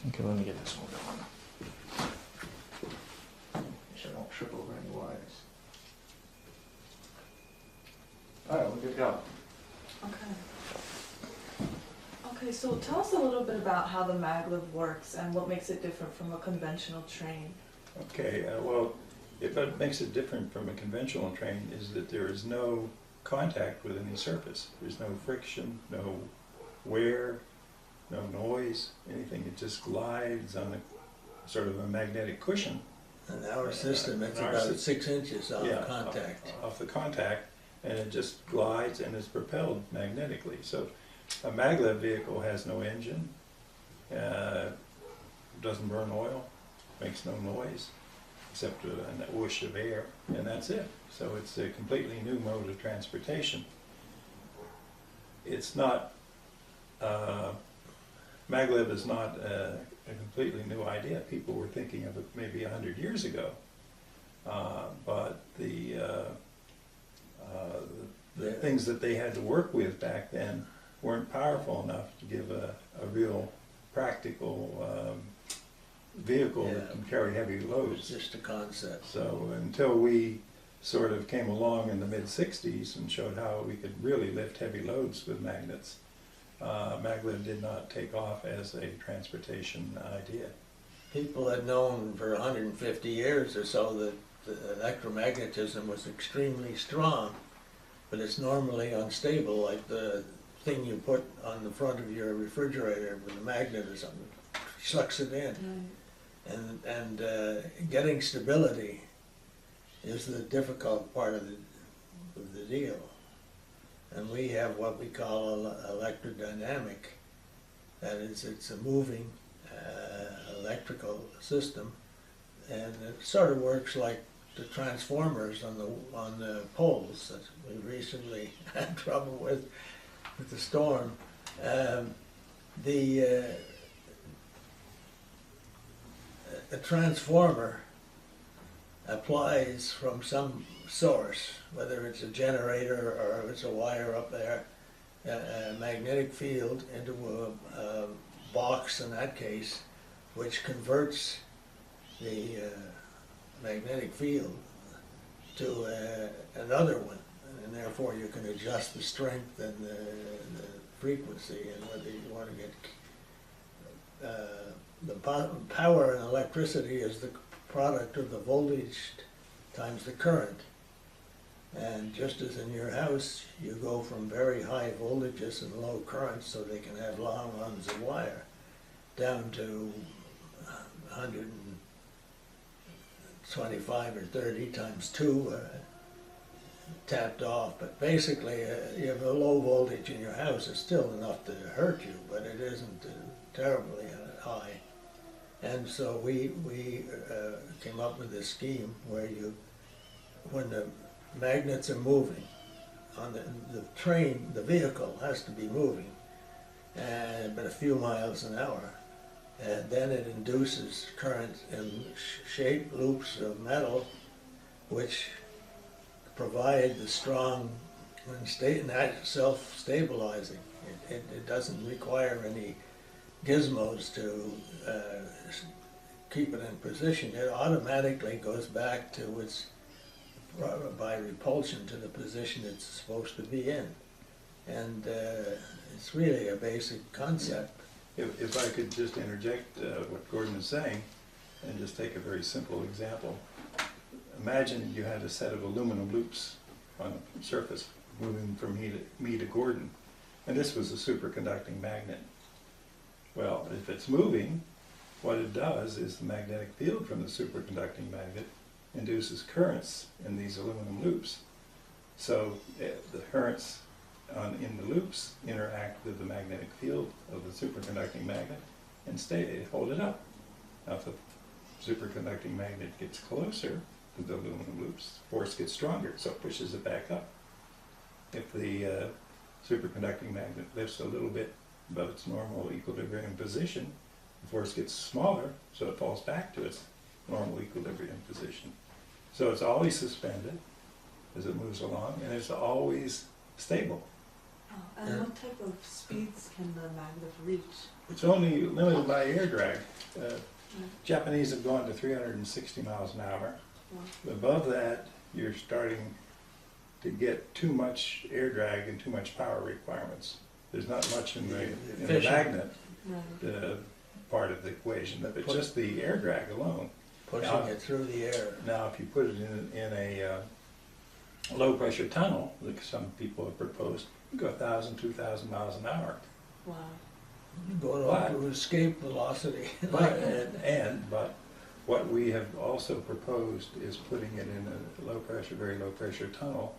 Okay, let me get this one going. Make sure I don't trip over any wires. All right, we're good to go. Okay. Okay, so tell us a little bit about how the maglev works and what makes it different from a conventional train. Okay, well, what makes it different from a conventional train is that there is no contact with any surface. There's no friction, no wear, no noise, anything. It just glides on a sort of a magnetic cushion. In our system, it's in our about sys- 6 inches off Yeah, contact. off the contact, and it just glides and is propelled magnetically. So a maglev vehicle has no engine, doesn't burn oil, makes no noise, except a whoosh of air, and that's it. So it's a completely new mode of transportation. It's not, maglev is not a completely new idea. People were thinking of it maybe 100 years ago. But the things that they had to work with back then weren't powerful enough to give a real practical vehicle that can carry heavy It's loads. just a concept. So until we sort of came along in the mid-60s and showed how we could really lift heavy loads with magnets, maglev did not take off as a transportation idea. People had known for 150 years or so that the electromagnetism was extremely strong, but it's normally unstable, like the thing you put on the front of your refrigerator with a magnet or something, sucks it in. And getting stability is the difficult part of the deal. And we have what we call electrodynamic. That is, it's a moving electrical system, and it sort of works like the transformers on the poles that we recently had trouble with the storm. A transformer applies from some source, whether it's a generator or it's a wire up there, a magnetic field into a box in that case, which converts the magnetic field to another one, and therefore you can adjust the strength and the frequency and whether you want to get the power and electricity is the product of the voltage times the current. And just as in your house, you go from very high voltages and low currents so they can have long runs of wire down to 125 or 30 times 2 tapped off. But basically, you have a low voltage in your house. It's still enough to hurt you, but it isn't terribly high. And so we came up with this scheme where when the magnets are moving on the train, the vehicle has to be moving, but a few miles an hour, and then it induces current in shaped loops of metal, which provide the strong and self-stabilizing. It doesn't require any gizmos to keep it in position. It automatically goes back to its, by repulsion, to the position it's supposed to be in. And it's really a basic concept. If I could just interject what Gordon is saying and just take a very simple example. Imagine you had a set of aluminum loops on a surface moving from me to Gordon, and this was a superconducting magnet. Well, if it's moving, what it does is the magnetic field from the superconducting magnet induces currents in these aluminum loops. So the currents in the loops interact with the magnetic field of the superconducting magnet and hold it up. Now if the superconducting magnet gets closer to the aluminum loops, the force gets stronger, so it pushes it back up. If the superconducting magnet lifts a little bit above its normal equilibrium position, the force gets smaller, so it falls back to its normal equilibrium position. So it's always suspended as it moves along, and it's always stable. And what type of speeds can the maglev reach? It's only limited by air drag. Japanese have gone to 360 miles an hour. Wow. Above that, you're starting to get too much air drag and too much power requirements. There's not much in the Efficient. magnet Right. part of the equation, but just the air drag alone. Pushing it through the air. Now, if you put it in a low pressure tunnel, like some people have proposed, you go 1,000, 2,000 miles an hour. Wow. Going on to escape velocity. But what we have also proposed is putting it in a low pressure, very low pressure tunnel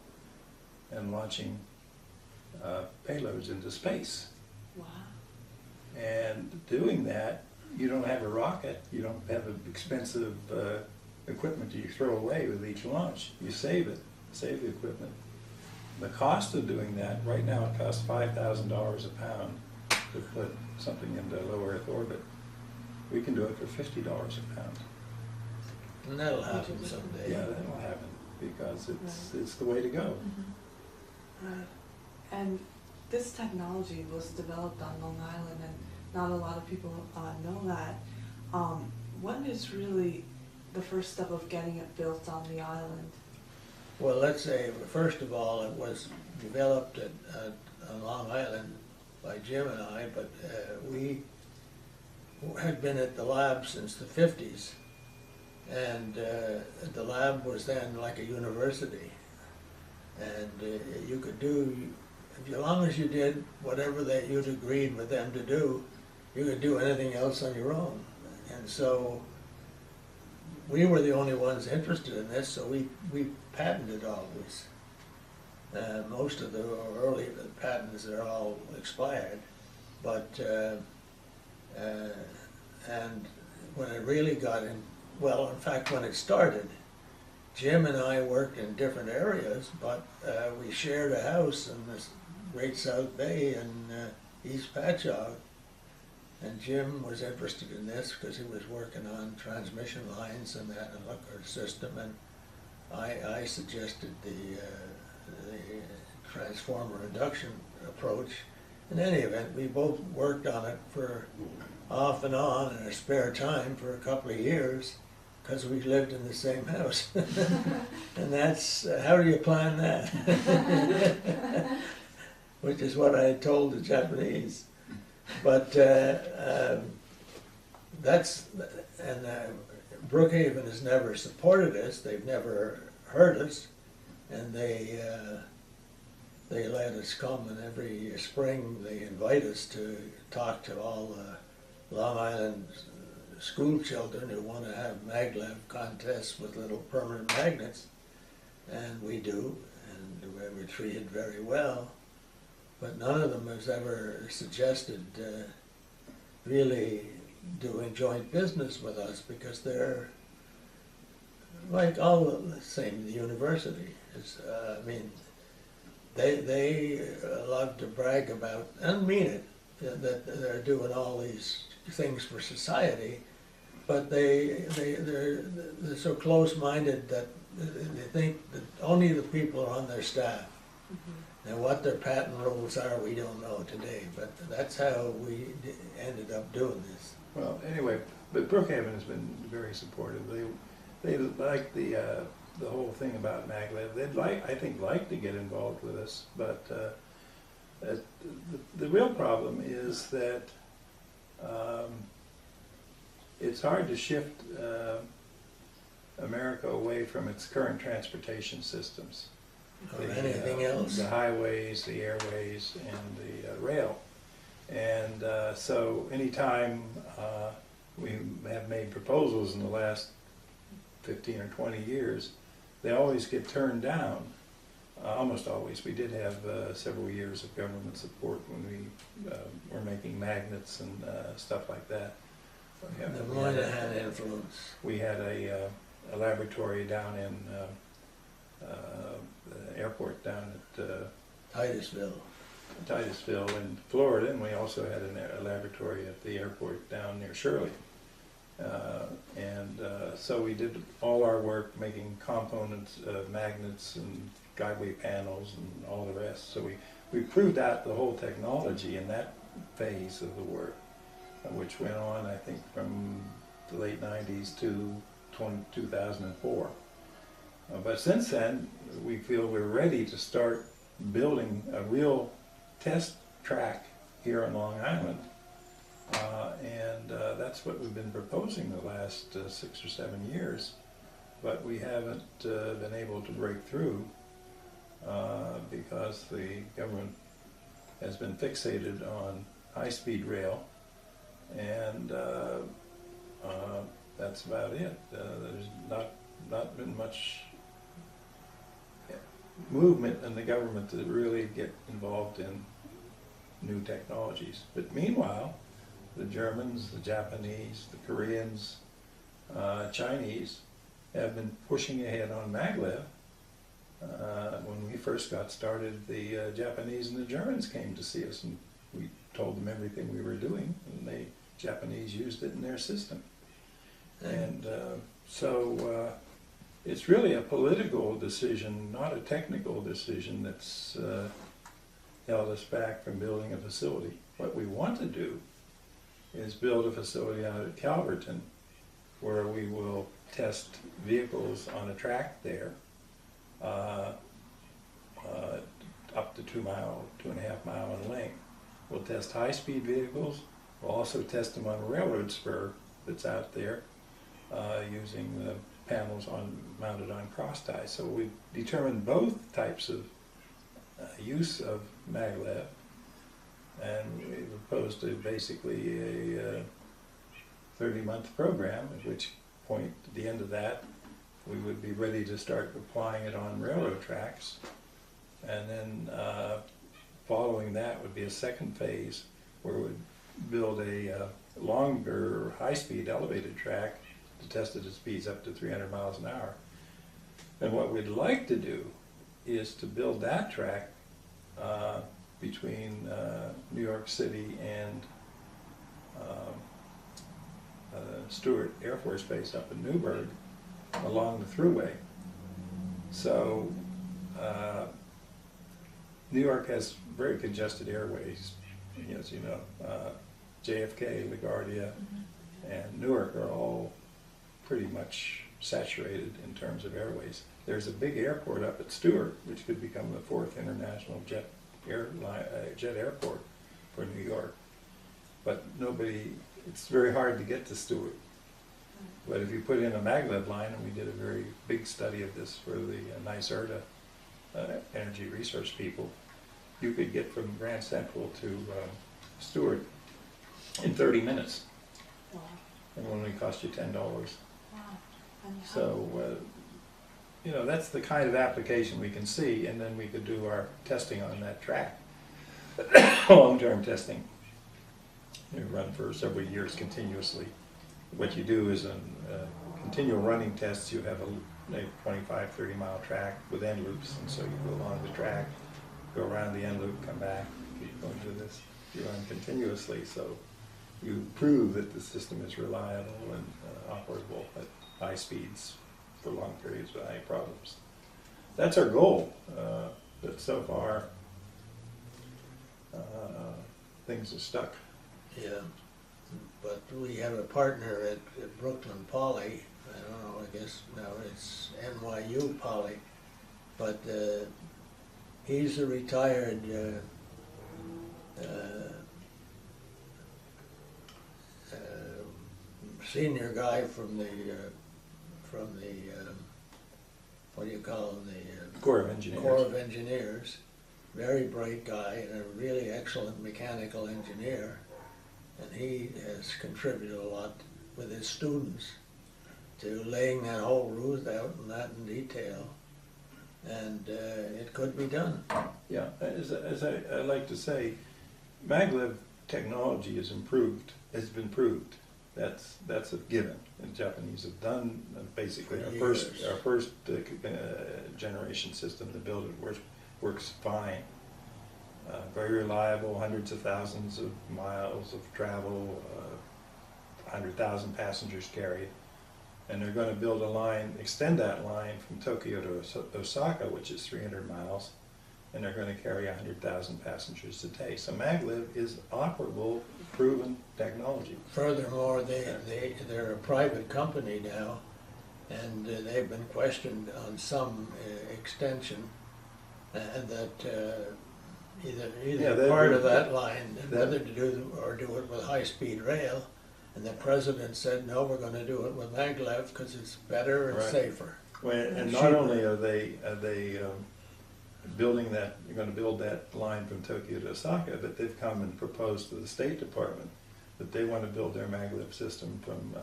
and launching payloads into space. Wow. And doing that, you don't have a rocket, you don't have expensive equipment that you throw away with each launch. You save it, save the equipment. The cost of doing that, right now it costs $5,000 a pound to put something into low Earth orbit. We can do it for $50 a pound. And that'll happen someday. Yeah, that'll happen because it's the way to go. Right. And this technology was developed on Long Island, and not a lot of people know that. When is really the first step of getting it built on the island? Well, let's say, first of all, it was developed on Long Island by Jim and I, but we had been at the lab since the 50s. And the lab was then like a university. And you could do, as long as you did whatever that you'd agreed with them to do, you could do anything else on your own. And so we were the only ones interested in this, so we patented always. Most of the early patents are all expired, but and when it really got in, well, in fact, when it started, Jim and I worked in different areas, but we shared a house in this Great South Bay in East Patchogue. And Jim was interested in this because he was working on transmission lines and that system, and I suggested the transformer induction approach. In any event, we both worked on it for off and on in our spare time for a couple of years because we lived in the same house. And that's, how do you plan that? Which is what I told the Japanese. But that's, and Brookhaven has never supported us, they've never heard us, and they let us come, and every spring they invite us to talk to all the Long Island school children who want to have maglev contests with little permanent magnets, and we do, and we're treated very well. But none of them has ever suggested really doing joint business with us because they're like all the same. The university is, I mean, they love to brag about and mean it that they're doing all these things for society, but they're so close-minded that they think that only the people are on their staff. Mm-hmm. Now, what their patent rules are, we don't know today, but that's how we ended up doing this. Well, anyway, but Brookhaven has been very supportive. They like the whole thing about maglev. They'd I think like to get involved with us, but the real problem is that it's hard to shift America away from its current transportation systems. Or anything else. The highways, the airways, and the rail. And so anytime we have made proposals in the last 15 or 20 years, they always get turned down. Almost always. We did have several years of government support when we were making magnets and stuff like that. The Moynihan influence. We had a laboratory down in the airport down at Titusville in Florida, and we also had a laboratory at the airport down near Shirley. So we did all our work making components, magnets and guideway panels and all the rest. So we proved out the whole technology in that phase of the work. which went on, I think, from the late 90s to 2004. But since then, we feel we're ready to start building a real test track here on Long Island. And that's what we've been proposing the last 6 or 7 years. But we haven't been able to break through because the government has been fixated on high-speed rail, and that's about it. There's not been much movement in the government to really get involved in new technologies. But meanwhile, the Germans, the Japanese, the Koreans, Chinese have been pushing ahead on maglev. When we first got started, the Japanese and the Germans came to see us, and we told them everything we were doing, and the Japanese used it in their system. And so it's really a political decision, not a technical decision, that's held us back from building a facility. What we want to do is build a facility out at Calverton where we will test vehicles on a track there, up to 2.5 mile in length. We'll test high-speed vehicles. We'll also test them on a railroad spur that's out there, using the panels mounted on cross ties. So we've determined both types of use of maglev, and we proposed to basically a 30-month program, at which point, at the end of that, we would be ready to start applying it on railroad tracks. And then following that would be a second phase where we'd build a longer high-speed elevated track to test it at speeds up to 300 miles an hour. And what we'd like to do is to build that track between New York City and Stewart Air Force Base up in Newburgh along the thruway. So New York has very congested airways, as you know. JFK, LaGuardia, and Newark are all pretty much saturated in terms of airways. There's a big airport up at Stewart, which could become the 4th international jet airport for New York. But it's very hard to get to Stewart. But if you put in a maglev line, and we did a very big study of this for the NYSERDA energy research people, you could get from Grand Central to Stewart in 30 minutes. Wow. And it only cost you $10. Wow. And So, that's the kind of application we can see, and then we could do our testing on that track, long-term testing. You run for several years continuously. What you do is on continual running tests, you have a 25, 30-mile track with end loops, and so you go along the track, go around the end loop, come back, keep going to this. You run continuously, so you prove that the system is reliable and operable at high speeds for long periods without any problems. That's our goal, but so far things are stuck. Yeah, but we have a partner at Brooklyn Poly. I don't know, I guess now it's NYU Poly, but he's a retired senior guy from the what do you call them, the Corps of Engineers. Corps of Engineers. Very bright guy and a really excellent mechanical engineer, and he has contributed a lot with his students to laying that whole route out and that in detail, and it could be done. Yeah, as I like to say, maglev technology has been proved. That's a given. The Japanese have done basically our first generation system to build it works fine. Very reliable, hundreds of thousands of miles of travel, 100,000 passengers carried. And they're going to build a line, extend that line from Tokyo to Osaka, which is 300 miles, and they're gonna carry 100,000 passengers a day. So maglev is operable, proven technology. Furthermore, they're a private company now, and they've been questioned on some extension, and that Yeah, either they've part been- of that line, whether to do or do it with high-speed rail, and the president said, no, we're gonna do it with maglev because it's better and Right. safer. Well, and not Cheaper. only are they building that, you're gonna build that line from Tokyo to Osaka, but they've come and proposed to the State Department that they wanna build their maglev system from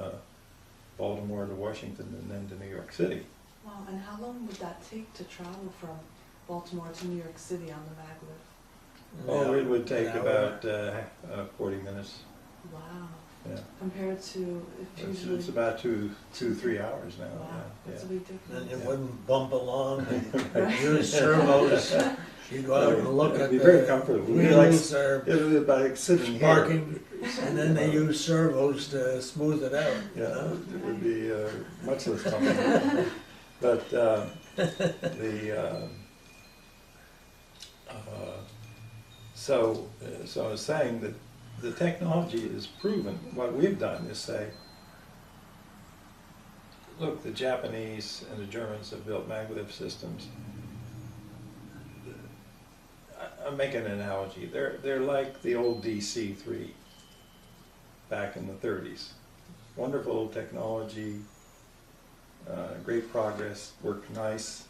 Baltimore to Washington and then to New York City. Wow, and how long would that take to travel from Baltimore to New York City on the maglev? Oh, it would take An hour. about 40 minutes, Wow. yeah. Compared to if usually. It's about 3 hours now, Wow, yeah. that's a big And difference. you Yeah. wouldn't bump along and use servos. You go out and look It'd at be very the comfortable. It'd be like- wheels are It'll be like sitting here. parking, and then they use servos to smooth it out, you Yeah, know? it would be much less comfortable. But so I was saying that the technology is proven. What we've done is say, look, the Japanese and the Germans have built maglev systems. I'll make an analogy. They're like the old DC-3 back in the 30s. Wonderful technology, great progress, worked nice,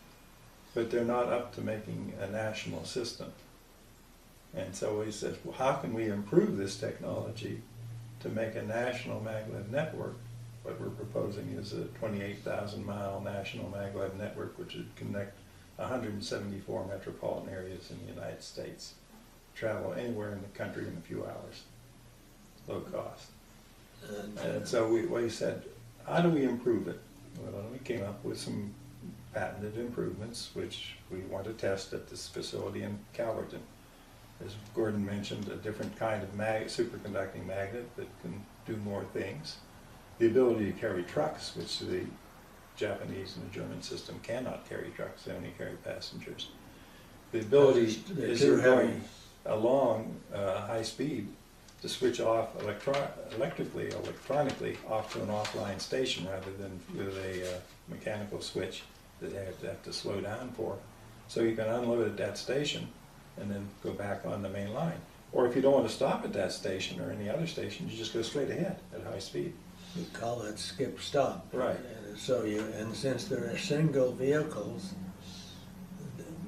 but they're not up to making a national system. And so he says, well, how can we improve this technology to make a national maglev network? What we're proposing is a 28,000-mile national maglev network, which would connect 174 metropolitan areas in the United States. Travel anywhere in the country in a few hours, low cost. And so we said, how do we improve it? Well, we came up with some patented improvements, which we want to test at this facility in Calverton. As Gordon mentioned, a different kind of superconducting magnet that can do more things. The ability to carry trucks, which the Japanese and the German system cannot carry trucks, they only carry passengers. The ability, They're as too you're going heavy. along high speed, to switch off electronically off to an offline station rather than with a mechanical switch that they have to slow down for. So you can unload at that station and then go back on the main line. Or if you don't want to stop at that station or any other station, you just go straight ahead at high speed. We call that skip stop. Right. And since there are single vehicles,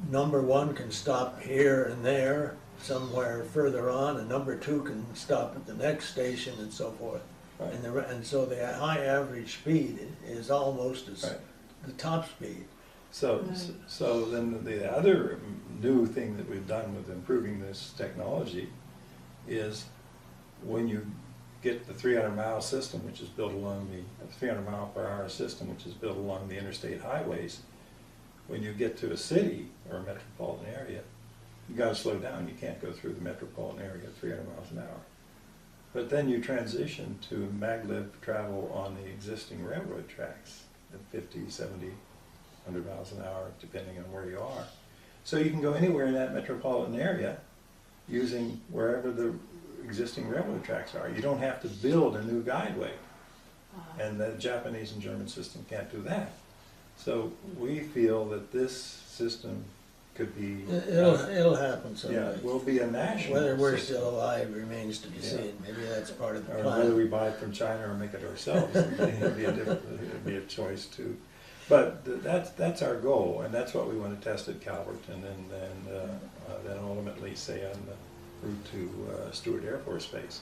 number one can stop here and there, somewhere further on, and number two can stop at the next station and so forth. Right. And so the high average speed is almost as Right. the top speed. So, Right. so then the other new thing that we've done with improving this technology is when you get the 300-mile system, which is built along the 300-mile-per-hour system, which is built along the interstate highways, when you get to a city or a metropolitan area, you got to slow down. You can't go through the metropolitan area at 300 miles an hour. But then you transition to maglev travel on the existing railroad tracks at 50, 70, 100 miles an hour, depending on where you are. So you can go anywhere in that metropolitan area using wherever the existing railroad tracks are. You don't have to build a new guideway. And the Japanese and German system can't do that. So we feel that this system could be... It'll happen someday. Yeah, will be a national Whether we're system. still alive remains to be Yeah. seen. Maybe that's part of the Or whether we plan. buy it from China or make it ourselves. It'd be a choice too. But that's our goal, and that's what we want to test at Calverton, and then ultimately say on the route to Stewart Air Force Base.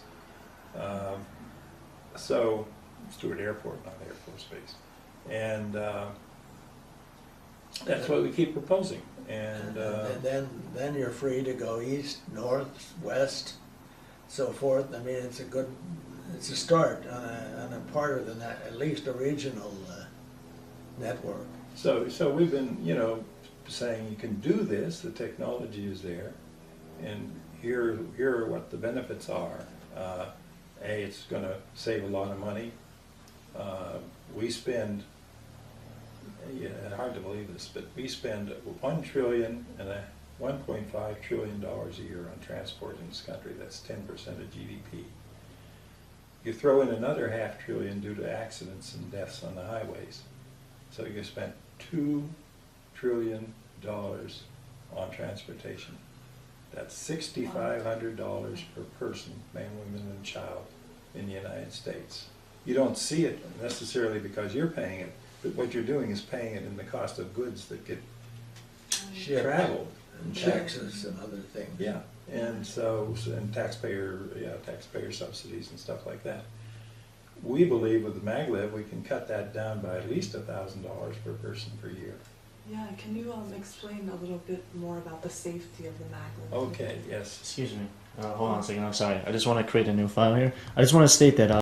So, Stewart Airport, not Air Force Base. And that's what we keep proposing. And And then you're free to go east, north, west, so forth. I mean, it's a start on a part of the, at least a regional network. so we've been, saying you can do this, the technology is there, and here are what the benefits are. A, it's going to save a lot of money. We spend, hard to believe this, but we spend $1.5 trillion $1.5 trillion a year on transport in this country. That's 10% of GDP. You throw in another $500 billion due to accidents and deaths on the highways. So you spent $2 trillion on transportation. That's $6,500 per person, man, woman, and child in the United States. You don't see it necessarily because you're paying it, but what you're doing is paying it in the cost of goods that get traveled. And taxes and other things. Yeah, and so, and taxpayer subsidies and stuff like that. We believe with the maglev, we can cut that down by at least $1,000 per person per year. Yeah, can you explain a little bit more about the safety of the maglev? Okay, yes. Excuse me. Hold on a second. I'm sorry. I just want to create a new file here. I just want to state that